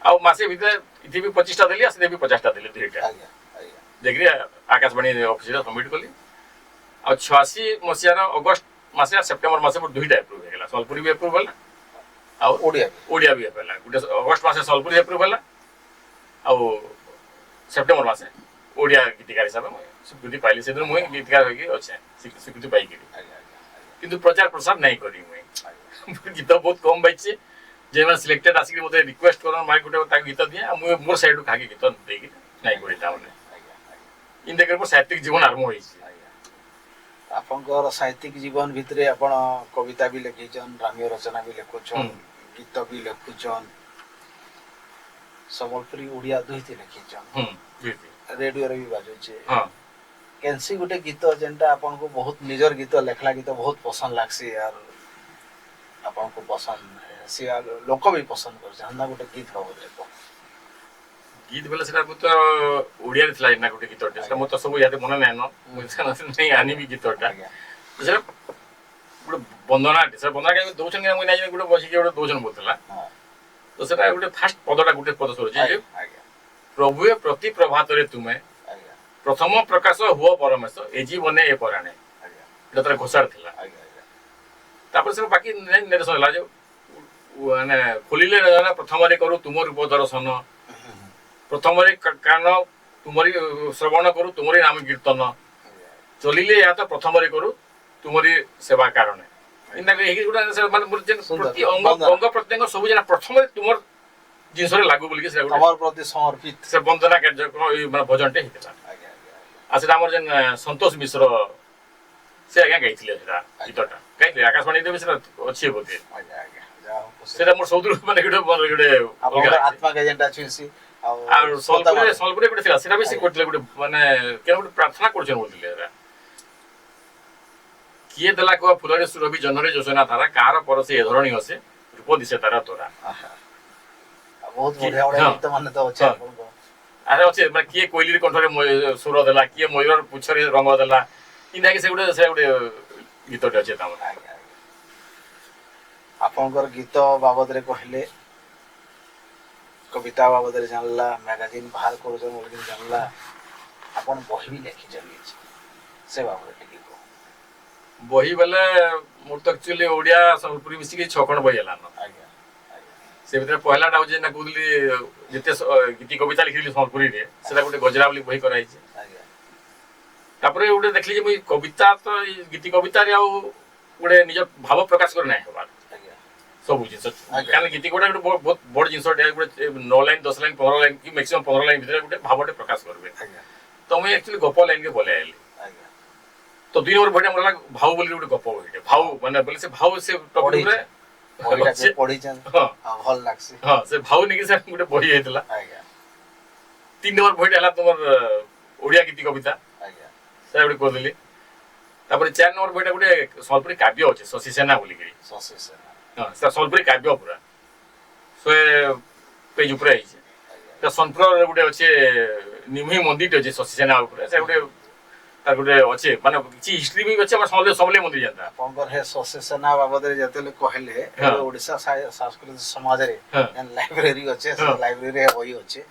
आ मासे भीतर इथे भी 25 टा देली आसे देबी 50 टा देली दुईटा आज्ञा आज्ञा देखिए आकाशवाणी ऑफिस सबमिट कली आ 86 मसीहार अगस्त मासे आ सेप्टेम्बर मासे मोर दुईटा एप्रुव हो गला सोलपुरी भी एप्रुव होला आ ओडिया ओडिया भी होला गुटे अगस्त मासे सोलपुरी एप्रुव होला आ सेप्टेम्बर मासे ओडिया गीतिकार हिसाब में स्वीकृति पाइली से मुई गीतकार होगी अच्छे स्वीकृति पाई गेली किंतु प्रचार प्रसार नहीं करी मुई गीत बहुत कम बाइचे जे मैं सिलेक्टेड आसिक मते रिक्वेस्ट करन माइ गुटे ता गीत दिए मुई मोर साइड खाके गीत दे गई नहीं करी ताउने इन देखर पर साहित्यिक जीवन आरंभ होई आपनकर साहित्यिक जीवन भितरे आपण कविता भी लिखिछन रामीय रचना भी लिखुछन गीत भी लिखुछन संबलपुरी ओडिया दुईती लिखिछन रेडियो रे भी बाजुचे हां केनसी गुटे गीत जेंटा आपन को बहुत निजर गीत लेखला गीत बहुत पसंद लागसी यार आपन को पसंद से यार लोक भी पसंद कर जानना गुटे गीत हो देखो गीत बेला सेटा मु तो ओडिया रे थला ना गुटे गीतटा सेटा मु तो सब याते मन नै न मु नहीं आनी भी गीतटा सेटा गुटे बंदना से बंदना के दोछन के मु नै गुटे बसी के गुटे दोछन बोलतला तो सेटा गुटे फास्ट पदटा गुटे पद सोर जे प्रभु प्रति प्रभात रे तुमे प्रथम प्रकाश हुआ परमेश ए जीवने ए पराणे एटा तर घोषार थिला तापर से बाकी निर्देशन होला जे माने खोलिले ना प्रथम रे करू तुम रूप दर्शन प्रथम रे कान तुमरी श्रवण करू तुमरी नाम कीर्तन चलिले या तो प्रथम रे करू तुमरी सेवा कारण इना के हेकी गुडा से माने प्रति अंग अंग प्रत्यंग सब जना प्रथम रे तुमर जिनस रे लागू बोल के से तमर प्रति समर्पित से वंदना कार्यक्रम माने भजनटे हितला आ से हमर जन संतोष मिश्र से आगे गाइथिले सेटा गीतटा गाइथिले आकाशवाणी रे से अछि बोते सेटा मोर सौदुर माने गुटे आपन आत्मा के जेंटा छुसी और सोलपुरे गुटे थिला सेटा भी से कोटले गुटे माने केन गुटे प्रार्थना करछन बोलथिले रा किए दला को फुलरे सुरभि जनरे जोसना धारा कार परसे ए धरणी हसे रूप दिसे तारा तोरा बहुत बढ़िया बढ़िया गीत माने तो अछि आपन को अरे अच्छे माने किए कोइली कंठरे सुर देला किए मयूर पुछरे रंग देला इना के से गुटे गीतटे अछि तामा आपनकर गीत बाबद रे कहले कविता बाबद रे जानला मैगजीन बाहर करछन बोल के जानला आपन बही भी लिखि जनी से बाबद टिके को बही बेले मोर तो एक्चुअली ओडिया संबलपुरी मिसी के छखण बही हला न से भीतर पहला डाउ जे ना कुदली जते गीति कविता लिखिली संबलपुरी रे सेटा गुटे गजरावली बही कराई छै तापरे गुटे देखली जे मुई कविता तो गीति कविता रे आ गुटे निज भाव प्रकाश कर नै हबार सब जिंस कारण गीति गोटा गुटे बहुत बड़ जिंस गुटे 9 लाइन 10 लाइन 15 लाइन की मैक्सिमम 15 लाइन भीतर गुटे भावटे प्रकाश करबे तो मैं एक्चुअली गप लाइन के बोले आइली तो 2 नंबर बढिया मला भाव बोली गुटे गप होइटे भाव माने बोले से भाव से टॉपिक रे बहिटा के पढी छन हां भल लागसी हां से भाव निके से गुटे बढी हेतला 3 नंबर बढिया हला तमर ओडिया गीति कविता से गुटे कर देली तापर 4 नंबर बढिया गुटे संबलपुरी काव्य अछि शशि सेना बोली के शशि सेना हां से संबलपुरी काव्य पूरा से पेज ऊपर आई छै त सोनपुर गुटे अछि निमही मंदिर अछि शशि सेना ऊपर से गुटे तार गुटे अछि माने किछि हिस्ट्री भी अछि हमर सबले मंदिर जानता पंगर है शशि सेना बाबद रे जतेले कहले ओडिसा सांस्कृतिक समाज रे लाइब्रेरी अछि लाइब्रेरी है वही अछि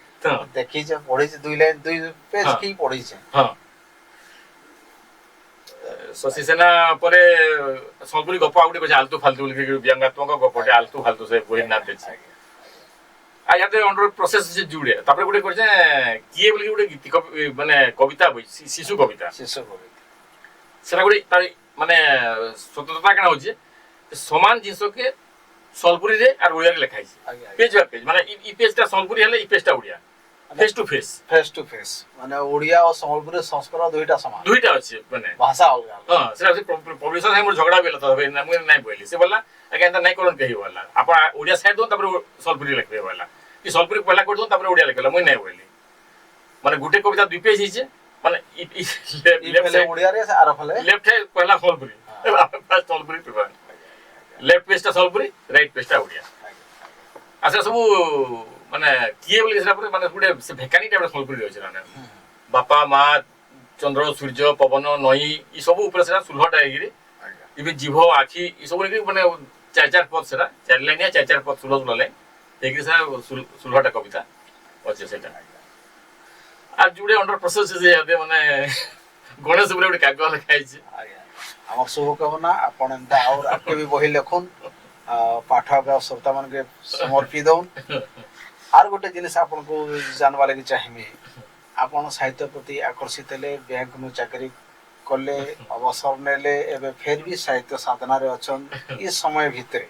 देखि जे पढि छै 2 लाइन 2 पेज की पढि छै हां शशि सेना परे संबलपुरी गप आउटे को आलतू फालतू बोल व्यंगात्मक गपटे आलतू फालतू से कोई ना दे छै आ याते अंडर प्रोसेस से जुड़े तापर गुटे कर जे किए बोल गुटे गीत माने कविता शिशु कविता सेना गुटे तार माने स्वतंत्रता केना हो जे समान जिंस के संबलपुरी रे और ओडिया रे लिखाई छै पेज बाय पेज माने ई पेजटा संबलपुरी हले ई पेजटा ओडिया फेस टू फेस माने ओडिया और संबलपुरी संस्कृत दुईटा समान दुईटा अछि माने भाषा अलग हां सेरा पब्लिशर है मोर झगड़ा बेला त होबे ना मुई नै बोली से बोला अगे त नै करन कहि बोला आपण ओडिया साइड दो तापर संबलपुरी लिखबे बोला कि संबलपुरी पहला कर दो तापर ओडिया लिखला मुई नै बोली माने गुटे कविता दुई पेज हिचे माने लेफ्ट साइड ओडिया रे आर फले लेफ्ट है पहला संबलपुरी संबलपुरी पेपर लेफ्ट पेजटा संबलपुरी राइट पेजटा ओडिया अच्छा सब माने किए बोली सेरा पर माने गुटे से भेकानी टाइप संबलपुरी रहै छै ना बापा मां चंद्र सूर्य पवन नई ई सब ऊपर सेरा सुलहटा आइगिरी इबे जीव आखी ई सब माने 4 पद सेरा 4 लाइन या 4 पद सुलह लाइन एग्री सा सुलहटा कविता अछि सेटा আর জুড়ে অন্ডার প্রসেস যে ইয়াদে মানে গণেশ উপরে ଗୋଟେ କାଗଜ ଲେଖା ହେଇଛି। ଆଜ୍ଞା ଆମର ଶୁଭକାମନା ଆପଣ ଏନ୍ତା ଆଉ ଆଗକେ ବି ବହି ଲେଖୁନ୍ ପାଠକ ଆଉ ଶ୍ରୋତା ମାନକେ ସମର୍ପି ଦଉନ୍। আর ଗୋଟେ ଜିନିଷ ଆପଣଙ୍କୁ ଜାଣିବା ଲାଗି ଚାହିଁବି ଆପଣ ସାହିତ୍ୟ ପ୍ରତି ଆକର୍ଷିତ ହେଲେ ବ୍ୟାଙ୍କ ନୁ ଚାକିରି କଲେ ଅବସର ନେଲେ ଏବେ ଫେର ବି ସାହିତ୍ୟ ସାଧନାରେ ଅଛନ୍ ଏ ସମୟ ଭିତରେ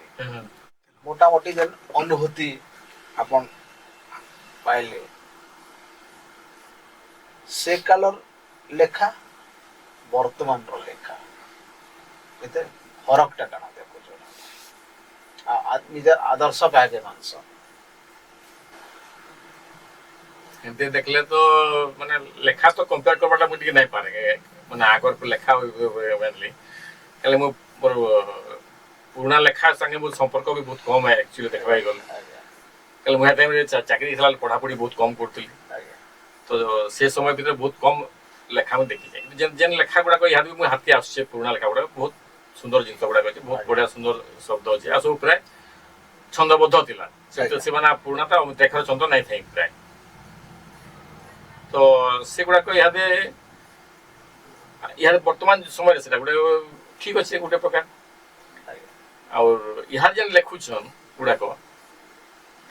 ମୋଟାମୋଟି ଯେନ୍ ଅନୁଭୂତି ଆପଣ ପାଇଲେ ସେ କାଲର ଲେଖା ବର୍ତ୍ତମାନର ଲେଖା ଏତେ ଫରକଟା କାଣା ଦେଖୁଛ ନିଜର ଆଦର୍ଶ କାହାକେ ମାନସ ଏମିତି ଦେଖିଲେ ତ ମାନେ ଲେଖା ତ କମ୍ପେୟାର କରବାଟା ମୁଁ ଟିକେ ନାଇଁ ପାରେ ମାନେ ଆଗର ଲେଖା ମେନଲି ହେଲେ ମୁଁ ମୋର ପୁରୁଣା ଲେଖା ସାଙ୍ଗେ ମୋ ସମ୍ପର୍କ ବି ବହୁତ କମ୍ ଆକ୍ଚୁଆଲି ଦେଖିବାକୁ ଗଲେ ହେଲେ ମୁଁ ହେ ଟାଇମ୍ରେ ଚାକିରି ହେଇଥିଲା ପଢ଼ାପଢ଼ି ବହୁତ କମ୍ କରୁଥିଲି ତ ସେ ସମୟ ଭିତରେ ବହୁତ କମ୍ ଲେଖା ମୁଁ ଦେଖିଛେ ଯେନ୍ ଲେଖା ଗୁଡ଼ାକ ଇହାଦେ ବି ମୁଁ ହାତକେ ଆସୁଛେ ପୁରୁଣା ଲେଖା ଗୁଡ଼ାକ ବହୁତ ସୁନ୍ଦର ଜିନିଷ ଗୁଡ଼ାକ ଅଛି ବହୁତ ବଢ଼ିଆ ସୁନ୍ଦର ଶବ୍ଦ ଅଛି ଆଉ ସବୁ ପ୍ରାୟ ଛନ୍ଦବଦ୍ଧ ଥିଲା ସେମାନେ ପୁରୁଣାଟା ଦେଖର ଛନ୍ଦ ନାଇଁ ଥାଏ ପ୍ରାୟ ତ ସେଗୁଡ଼ାକ ଇହାଦେ ବର୍ତ୍ତମାନ ସମୟରେ ସେଟା ଗୋଟେ ଠିକ୍ ଅଛି ଗୋଟେ ପ୍ରକାର ଆଉ ଇହାର ଯେନ୍ ଲେଖୁଛନ୍ ଗୁଡ଼ାକ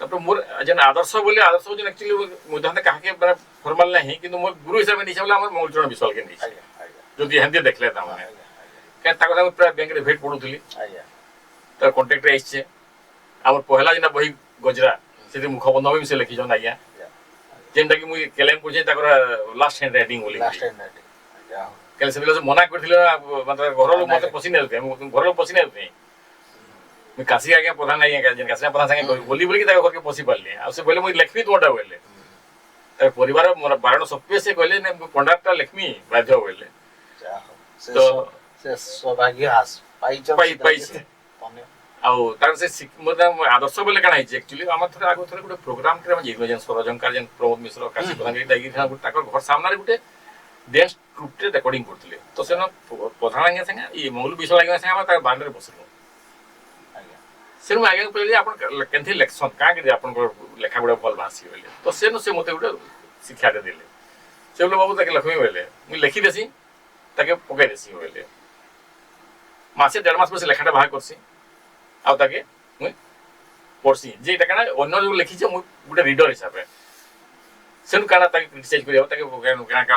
ତାପରେ ମୋର ଯେନ୍ ଆଦର୍ଶ ବୋଲି ଆଦର୍ଶ ହଉଛନ୍ ଆକ୍ଚୁଆଲି ମୁଁ ତାହାତେ କାହାକେ ମାନେ ଫର୍ମାଲ ନାହିଁ କିନ୍ତୁ ମୋର ଗୁରୁ ହିସାବରେ ନେଇଛେ ବୋଲେ ଆମର ମୌଳିଚରଣ ବିଶ୍ୱାଳକେ ନେଇଛେ ଯଦି ହେନ୍ତି ଦେଖିଲେ ତାମାନେ କାରଣ ତାଙ୍କ ସାଙ୍ଗେ ପ୍ରାୟ ବ୍ୟାଙ୍କରେ ଭେଟ ପଡ଼ୁଥିଲି ତାର କଣ୍ଟାକ୍ଟରେ ଆସିଛେ ଆମର ପହିଲା ଯେନ୍ଟା ବହି ଗଜରା ସେଥିରେ ମୁଖବନ୍ଧ ବି ସେ ଲେଖିଛନ୍ ଆଜ୍ଞା ଯେନ୍ଟାକି ମୁଇଁ କ୍ଲେମ୍ କରୁଛେ ତାଙ୍କର ଲାଷ୍ଟ ହ୍ୟାଣ୍ଡ ରାଇଟିଂ ବୋଲି କାରଣ ସେତେବେଳେ ସେ ମନା କରିଥିଲେ ଘର ଲୋକ ମତେ ପଶି ନେଉଥାଏ ଘର ଲୋକ ପଶି ନେଉଥାଏ ମୁଇଁ କାଶୀ ଆଜ୍ଞା ପ୍ରଧାନ ଆଜ୍ଞା ଯେନ୍ କାଶୀ ପ୍ରଧାନ ସାଙ୍ଗେ ବୋଲି ବୋଲିକି ତାଙ୍କ ଘରକେ ପଶି ପାରିଲି ଆଉ ସେ କହିଲେ ମୁଇଁ ଲେଖିବି ତୁମଟା ବୋଇଲେ ତାର ପରିବାର ମୋର ବାରଣ ସତ୍ତ୍ୱେ ସେ କହିଲେ ନା ମୁଁ ପଣ୍ଡାଟା ଲେଖମି ବାଧ୍ୟ ବୋଇଲେ ତ ସୌଭାଗ୍ୟ ପାଇଛି ଆଉ ତାର ସେ ଆଦର୍ଶ ବୋଲେ କାଣା ହେଇଛି ଆକ୍ଚୁଆଲି ଆମର ଥରେ ଆଗ ଥରେ ଗୋଟେ ପ୍ରୋଗ୍ରାମରେ ଆମେ ଯାଇଥିଲୁ ଯେନ୍ ସରୋଜଙ୍କାର ଯେନ୍ ପ୍ରମୋଦ ମିଶ୍ର କାଶୀ ପ୍ରଧାନ ତାଙ୍କର ଘର ସାମ୍ନାରେ ଗୋଟେ ଡ୍ୟାନ୍ସ ଟ୍ରୁପ୍ଟେ ରେକର୍ଡିଂ କରୁଥିଲେ ତ ସେନ ପ୍ରଧାନ ଆଜ୍ଞା ସାଙ୍ଗେ ଇ ମୌଲ ବିଶ୍ୱାଳ ଆଜ୍ଞା ସାଙ୍ଗେ ଆମେ ତାର ବାଣ୍ଡରେ ବସିଲୁ ସେନୁ ଆଜ୍ଞା କହିଲେ ଆପଣ କେମିତି ଲେଖସନ୍ କାଁକି ଆପଣଙ୍କର ଲେଖା ଗୁଡ଼ା ଭଲ ବାହାସି ବୋଇଲେ ତ ସେନୁ ସେ ମୋତେ ଗୋଟେ ଶିକ୍ଷାଟେ ଦେଲେ ସେ ବୋଲେ ବାବୁ ତାକେ ଲେଖମି ବୋଇଲେ ମୁଇଁ ଲେଖିଦେସି ତାକେ ପକାଇ ଦେସି ବୋଇଲେ ମାସେ ଦେଢ଼ ମାସ ପରେ ସେ ଲେଖାଟା ବାହାର କରସି ଆଉ ତାକେ ମୁଇଁ ପଢ଼ସି ଯେ ଏଇଟା କାଣା ଅନ୍ୟ ଯେଉଁ ଲେଖିଛେ ମୁଁ ଗୋଟେ ରିଡର ହିସାବରେ ସେନୁ କାଣା ତାକେ କ୍ରିଟିସାଇଜ୍ କରିବା ତାକେ କାଣା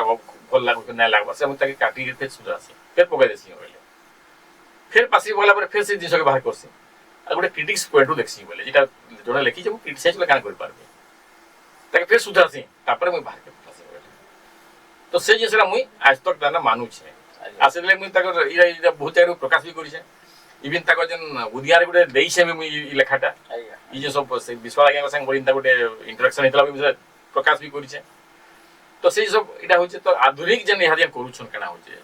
ଭଲ ଲାଗୁଛି ନାଇଁ ଲାଗ୍ବା ସେ ମୁଁ ତାକେ କାଟିକି ଫେର୍ ସୁଧାସି ଫେର୍ ପକାଇ ଦେସି ବୋଇଲେ ଫେର୍ ପାସି ଗଲା ପରେ ଫେର୍ ସେ ଜିନିଷକେ ବାହାର କରସି ଆଉ ଗୋଟେ କ୍ରିଟିକ୍ସ ପଏଣ୍ଟରୁ ଦେଖସି ବୋଇଲେ ଯେଟା ଜଣେ ଲେଖିଛେ ମୁଁ କ୍ରିଟିସାଇଜ୍ କଲେ କାଣା କରିପାରିବି ତାକେ ଫେର୍ ସୁଧାସି ତାପରେ ମୁଇଁ ବାହାର କରି ପକାସି ବୋଇଲେ ତ ସେ ଜିନିଷଟା ମୁଇଁ ଆଜ ତକ୍ ତାନେ ମାନୁଛେ ଆଉ ସେଥିଲାଗି ମୁଇଁ ତାଙ୍କର ଇଟା ବହୁତ ଜାଗାରୁ ପ୍ରକାଶ ବି କରିଛେ ଇଭିନ୍ ତାଙ୍କର ଯେନ୍ ଉଦିଆରେ ଗୋଟେ ଦେଇଛେ ବି ମୁଇଁ ଇ ଲେଖାଟା ଇ ଯେ ସବୁ ସେ ବିଶ୍ୱାଳ ଆଜ୍ଞାଙ୍କ ସାଙ୍ଗେ ବଳି ତା ଗୋଟେ ଇଣ୍ଟରାକ୍ସନ୍ ହେଇଥିଲା ବି ପ୍ରକାଶ ବି କରିଛେ ତ ସେଇ ସବୁ ଇଟା ହଉଛେ ତ ଆଧୁନିକ ଯେନ୍ ଏହା ଯେନ୍ କରୁଛନ୍ କାଣା ହଉଛେ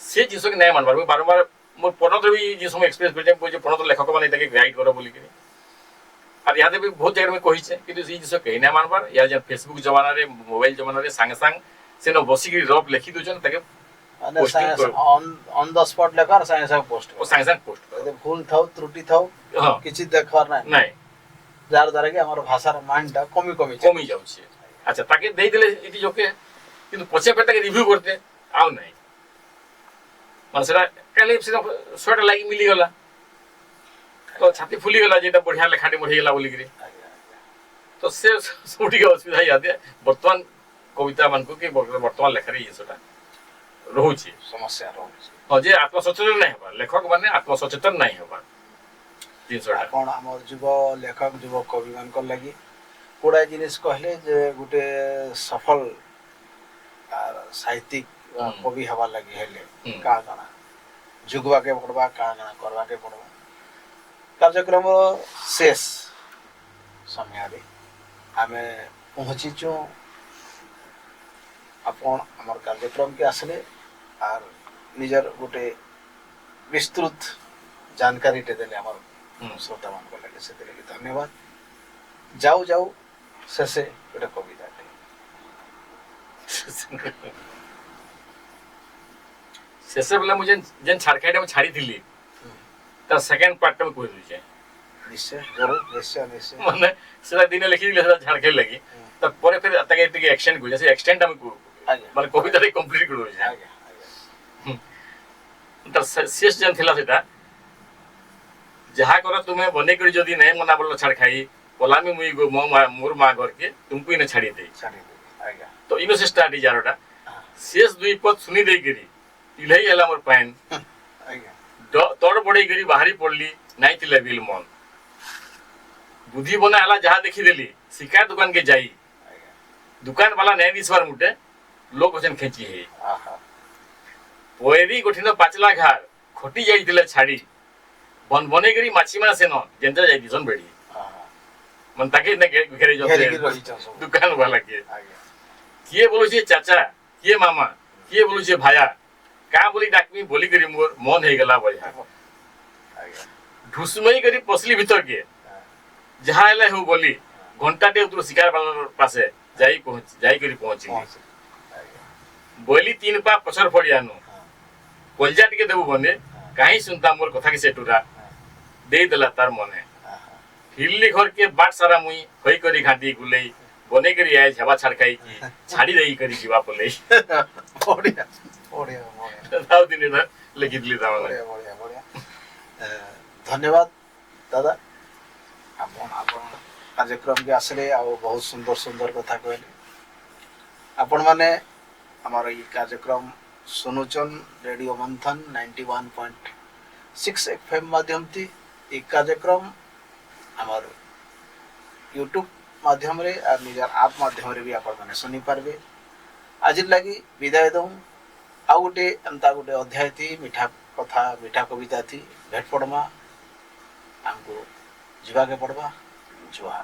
ସେ ଜିନିଷକେ ନାଇଁ ମାনবার ମୁଇଁ ବାରମ୍ବାର মোর পনতরে ବି যে সময় এক্সপিরিয়েন্স করছে বলছে পনত লেখক মানে তাকে গাইড কর বলিকি আর ইয়াতে ବି বহুত জায়গায় মুই কহিছে কিন্তু এই জিনিস কেহি না মানবার ইয়া যে ফেসবুক জমানারে মোবাইল জমানারে সাঙ্গে সাঙ্গ সেন বসিকি রব লেখি দউছন তাকে অন দ স্পট লেখার সাঙ্গে সাঙ্গে পোস্ট ও সাঙ্গে সাঙ্গে পোস্ট যদি ভুল থাও ত্রুটি থাও কিছু দেখবার নাই নাই যার দ্বারা কি আমার ভাষার মানটা কমি যাচ্ছে আচ্ছা তাকে দেই দিলে এটি যোকে কিন্তু পছে ফের তাকে রিভিউ করতে আও নাই মানে সেটা কালি সেটা শর্ট লাগি মিলি গলা তো ছাতি ফুলি গলা যেটা বঢ়িয়া লেখাটি বঢ়ি গলা বলিকি তো সে সবটিকে অসুবিধা ইয়াদে বর্তমান কবিতা মানকু কি বর্তমান লেখারে ইয়েসটা রহুছি সমস্যা রহুছি যে আত্মসচেতন নাই হবার লেখক মানে আত্মসচেতন নাই হবার জিনিসটা কোন আমার যুব লেখক যুব কবি মানকর লাগি কোড়া জিনিস কহলে যে গোটে সফল আর সাহিত্যিক কবি হবার লাগি হেলে কা কানা যুগবাকে পড়বা কা কানা করবাকে পড়বা কার্যক্রম শেষ সমୟରେ ଆମେ ପହଞ୍ଚିଛୁ ଆପଣ ଆମର କାର୍ଯ୍ୟକ୍ରମକେ ଆସିଲେ আর ନିଜର ଗୋଟେ ବିସ୍ତୃତ जानकारीटे देले ଆମର ଶ୍ରୋତା ମାନଙ୍କ ଲାଗି ସେଥିଲାଗି ଧନ୍ୟବାଦ ଯାଉ ଯାଉ ଶେଷେ ଗୋଟେ କବିତାଟେ ଶେଷେ ବେଲେ ମୁଁ ଯେନ୍ ଛାଡ଼ଖାଇଟା ମୁଁ ଛାଡ଼ିଥିଲି ତାର ସେକେଣ୍ଡ ପାର୍ଟଟା ମୁଁ କହି ଦଉଛେ निश्चय जरूर निश्चय निश्चय माने सेटा दिने लिखि दिले सेटा झाड़ खेल लगी त परे फिर ताके टिके एक्सटेंड को जैसे एक्सटेंड हम को आज्ञा माने कविता रे कंप्लीट करू छै आज्ञा त शेष जन थिला सेटा जहा कर तुम्हें बने कर जदी नहीं मना बोल छाड़ खाई पलामी मुई गो मोर मां घर के तुमको इने छाड़ी दे छाड़ी दे आज्ञा तो इनो से स्टार्ट जारोटा शेष दुई पद सुनी दे गिरी तिलई हला मोर पैन आज्ञा तोड़ पड़े गिरी बाहरी पड़ली नहीं तिले बिल मन बुद्धि बना हला जहा देखी देली शिकार दुकान के जाई आज्ञा दुकान वाला नहीं दिसवार मुटे लोग वचन खेची है आहा पोएरी गोठिन पाचला घार खोटी जाई तिले छाड़ी बन बने गिरी माछी माना सेन जेंद्र जाई दिसन बेड़ी आहा मन ताके न घेरे घेरी जोते रही छ सब दुकान वाला के आज्ञा किए बोलू छे चाचा किए मामा किए बोलू छे भाया का बोली डाकमी बोली करी मोर मन हे गला बया आज्ञा ढुसमई करी पसली भीतर के जहा हेले हो बोली घंटा टे उतर शिकार वाला पासे जाई करी पहुंची पहुंच आज्ञा बोली 3 पा पछर फड़ियानु कोलजा टिके देबू बने काहे सुनता मोर कथा के सेटुरा दे देला तार मने आहा हिल्ली घर के बाट सारा मुई होई करी घाटी गुले बने करी आए झबा छड़काई की छाड़ी देई करी जीवा पले बढ़िया बढ़िया बढ़िया दाव दिन ना लिखि दिली दावले बढ़िया बढ़िया बढ़िया धन्यवाद दादा आपण आपण कार्यक्रम के आसले आ बहुत सुंदर सुंदर कथा कहले आपण माने हमार ये कार्यक्रम सुनुचन रेडियो मंथन 91.6 एफएम माध्यम थी ये कार्यक्रम हमार यूट्यूब माध्यम रे और निजार आप माध्यम रे भी आपण माने सुनी पारबे आज लगी विदाय दऊ आ गोटे एंता गोटे अध्याय थी मीठा कथा मीठा कविता थी भेट पड़मा हमको जीवा के पड़वा जुहा